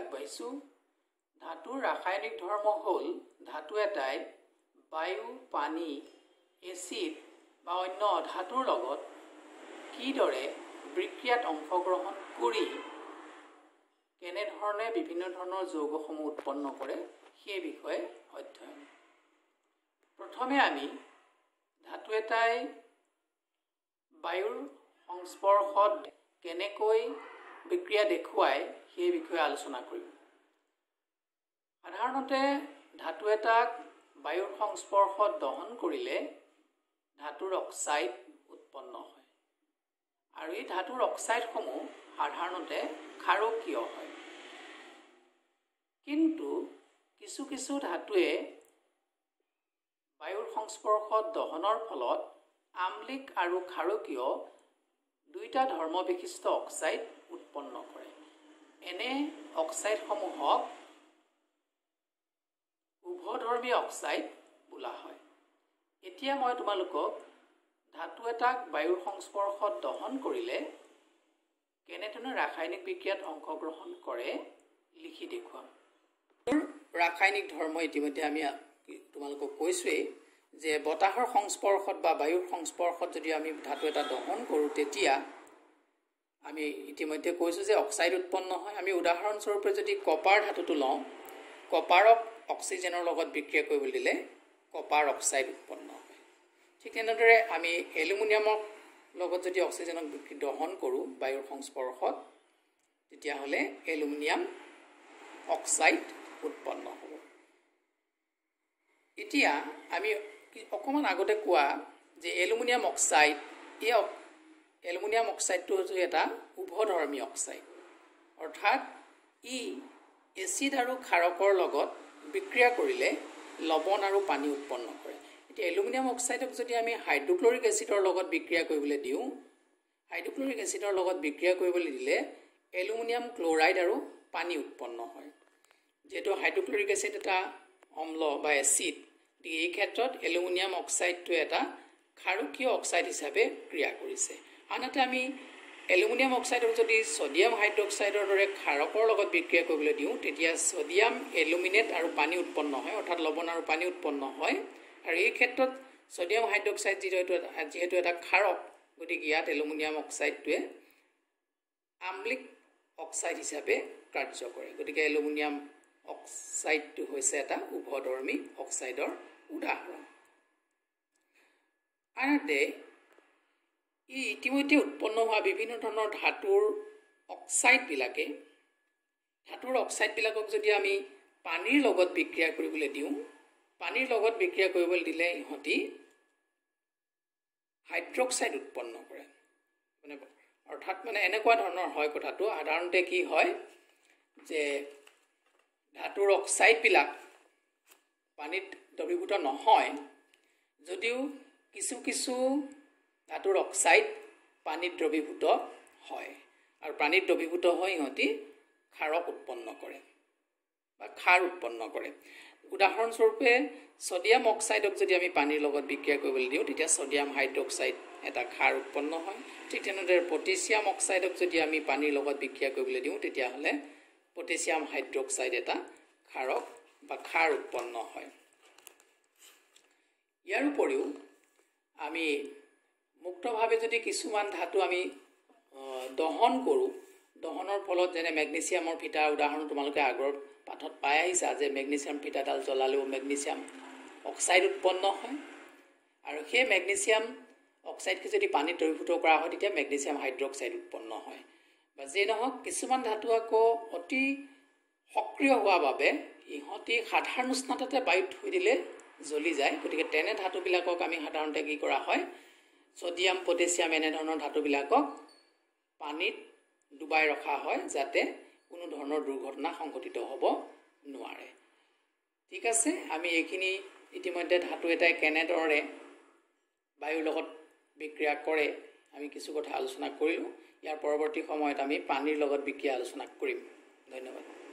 আগবাঢ়িছোঁ। ধাতুৰ ৰাসায়নিক ধৰ্ম হ'ল ধাতু এটাই বায়ু, পানী, এচিড বা অন্য ধাতুৰ লগত কিদৰে বিক্ৰিয়াত অংশগ্ৰহণ কৰি কেনেধৰণে বিভিন্ন ধৰণৰ যৌগসমূহ উৎপন্ন কৰে সেই বিষয়ে অধ্যয়ন। প্ৰথমে আমি ধাতু এটাই বায়ুৰ সংস্পৰ্শত কেনেকৈ বিক্ৰিয়া দেখুৱায় সেই বিষয়ে আলোচনা কৰিম। সাধাৰণতে ধাতু এটাক বায়ুৰ সংস্পৰ্শত দহন কৰিলে ধাতুৰ অক্সাইড উৎপন্ন হয় আৰু এই ধাতুৰ অক্সাইডসমূহ সাধাৰণতে ক্ষাৰকীয় হয়। কিন্তু কিছু কিছু ধাতুৱে বায়ুৰ সংস্পৰ্শত দহনৰ ফলত আম্লিক আৰু ক্ষাৰকীয় দুইটা ধৰ্মবিশিষ্ট অক্সাইড উৎপন্ন কৰে। এনে অক্সাইডসমূহক উভধৰ্মী অক্সাইড বোলা হয়। এতিয়া মই তোমালোকক ধাতু এটাক বায়ুৰ সংস্পৰ্শত দহন কৰিলে কেনেধৰণে ৰাসায়নিক বিক্ৰিয়াত অংশগ্ৰহণ কৰে লিখি দেখুৱাম। ৰাসায়নিক ধৰ্ম ইতিমধ্যে আমি তোমালোকক কৈছোৱেই যে বতাহৰ সংস্পৰ্শত বা বায়ুৰ সংস্পৰ্শত যদি আমি ধাতু এটা দহন কৰোঁ তেতিয়া আমি ইতিমধ্যে কৈছোঁ যে অক্সাইড উৎপন্ন হয়। আমি উদাহৰণস্বৰূপে যদি কপাৰ ধাতুটো লওঁ, কপাৰক অক্সিজেনৰ লগত বিক্ৰিয়া কৰিবলৈ দিলে কপাৰ অক্সাইড উৎপন্ন হয়। ঠিক তেনেদৰে আমি এলুমিনিয়ামৰ লগত যদি অক্সিজেনক দহন কৰোঁ বায়ুৰ সংস্পৰ্শত তেতিয়াহ'লে এলুমিনিয়াম অক্সাইড উৎপন্ন হ'ব। এতিয়া আমি অকণমান আগতে কোৱা যে এলুমিনিয়াম অক্সাইড, এই এলুমিনিয়াম অক্সাইডটো হৈছে এটা উভধৰ্মী অক্সাইড, অৰ্থাৎ ই এচিড আৰু ক্ষাৰকৰ লগত বিক্ৰিয়া কৰিলে লৱণ আৰু পানী উৎপন্ন কৰে। এতিয়া এলুমিনিয়াম অক্সাইডক যদি আমি হাইড্ৰক্লৰিক এচিডৰ লগত বিক্ৰিয়া কৰিবলৈ দিওঁ, হাইড্ৰক্লৰিক এচিডৰ লগত বিক্ৰিয়া কৰিবলৈ দিলে এলুমিনিয়াম ক্লৰাইড আৰু পানী উৎপন্ন হয়। যেহেতু হাইড্ৰক্লৰিক এচিড এটা অম্ল বা এচিড, গতিকে এই ক্ষেত্ৰত এলুমিনিয়াম অক্সাইডটো এটা ক্ষাৰকীয় অক্সাইড হিচাপে ক্ৰিয়া কৰিছে। আনহাতে আমি এলুমিনিয়াম অক্সাইডক যদি ছডিয়াম হাইড্ৰক্সাইডৰ দৰে ক্ষাৰকৰ লগত বিক্ৰিয়া কৰিবলৈ দিওঁ তেতিয়া ছডিয়াম এলুমিনেট আৰু পানী উৎপন্ন হয়, অৰ্থাৎ লৱণ আৰু পানী উৎপন্ন হয়। আৰু এই ক্ষেত্ৰত ছডিয়াম হাইড্ৰক্সাইড যিহেতু এটা ক্ষাৰক, গতিকে ইয়াত এলুমিনিয়াম অক্সাইডটোৱে আম্লিক অক্সাইড হিচাপে কাৰ্য কৰে। গতিকে এলুমিনিয়াম অক্সাইডটো হৈছে এটা উভধৰ্মী অক্সাইডৰ উদাহৰণ। আনহাতে ই ইতিমধ্যে উৎপন্ন হোৱা বিভিন্ন ধৰণৰ ধাতুৰ অক্সাইডবিলাকক যদি আমি পানীৰ লগত বিক্ৰিয়া কৰিবলৈ দিওঁ, পানীৰ লগত বিক্ৰিয়া কৰিবলৈ দিলে ইহঁতি হাইড্ৰক্সাইড উৎপন্ন কৰে। অৰ্থাৎ এনেকুৱা ধৰণৰ হয় কথাটো। সাধাৰণতে কি হয় যে ধাতুৰ অক্সাইডবিলাক পানীত দ্ৰৱীভূত নহয়, যদিও কিছু কিছু ধাতুৰ অক্সাইড পানীত দ্ৰৱীভূত হয় আৰু পানীত দ্ৰৱীভূত হৈ ইহঁতি ক্ষাৰক উৎপন্ন কৰে বা ক্ষাৰ উৎপন্ন কৰে। উদাহৰণস্বৰূপে ছডিয়াম অক্সাইডক যদি আমি পানীৰ লগত বিক্ৰিয়া কৰিবলৈ দিওঁ তেতিয়া ছডিয়াম হাইড্ৰক্সাইড এটা ক্ষাৰ উৎপন্ন হয়। ঠিক তেনেদৰে পটেছিয়াম অক্সাইডক যদি আমি পানীৰ লগত বিক্ৰিয়া কৰিবলৈ দিওঁ তেতিয়াহ'লে পটেছিয়াম হাইড্ৰক্সাইড এটা ক্ষাৰক বা ক্ষাৰ উৎপন্ন হয়। ইয়াৰ উপৰিও আমি মুক্তভাৱে যদি কিছুমান ধাতু আমি দহন কৰোঁ, দহনৰ ফলত যেনে মেগনেছিয়ামৰ ফিটাৰ উদাহৰণ তোমালোকে আগৰ পাঠত পাই আহিছা যে মেগনেছিয়াম ফিটাডাল জ্বলালেও মেগনেছিয়াম অক্সাইড উৎপন্ন হয় আৰু সেই মেগনেছিয়াম অক্সাইডকে যদি পানীত দ্ৰৱীভূত কৰা হয় তেতিয়া মেগনেছিয়াম হাইড্ৰক্সাইড উৎপন্ন হয়। বা যেই নহওক কিছুমান ধাতু আকৌ অতি সক্ৰিয় হোৱা বাবে ইহঁতি সাধাৰণ উষ্ণতাতে বায়ুত থৈ দিলে জ্বলি যায়। গতিকে তেনে ধাতুবিলাকক আমি সাধাৰণতে কি কৰা হয়, ছডিয়াম পটেছিয়াম এনেধৰণৰ ধাতুবিলাকক পানীত ডুবাই ৰখা হয় যাতে কোনো ধৰণৰ দুৰ্ঘটনা সংঘটিত হ'ব নোৱাৰে। ঠিক আছে, আমি এইখিনি ইতিমধ্যে ধাতু এটাই কেনেদৰে বায়ুৰ লগত বিক্ৰিয়া কৰে আমি কিছু কথা আলোচনা কৰিলোঁ। ইয়াৰ পৰৱৰ্তী সময়ত আমি পানীৰ লগত বিক্ৰিয়া আলোচনা কৰিম। ধন্যবাদ।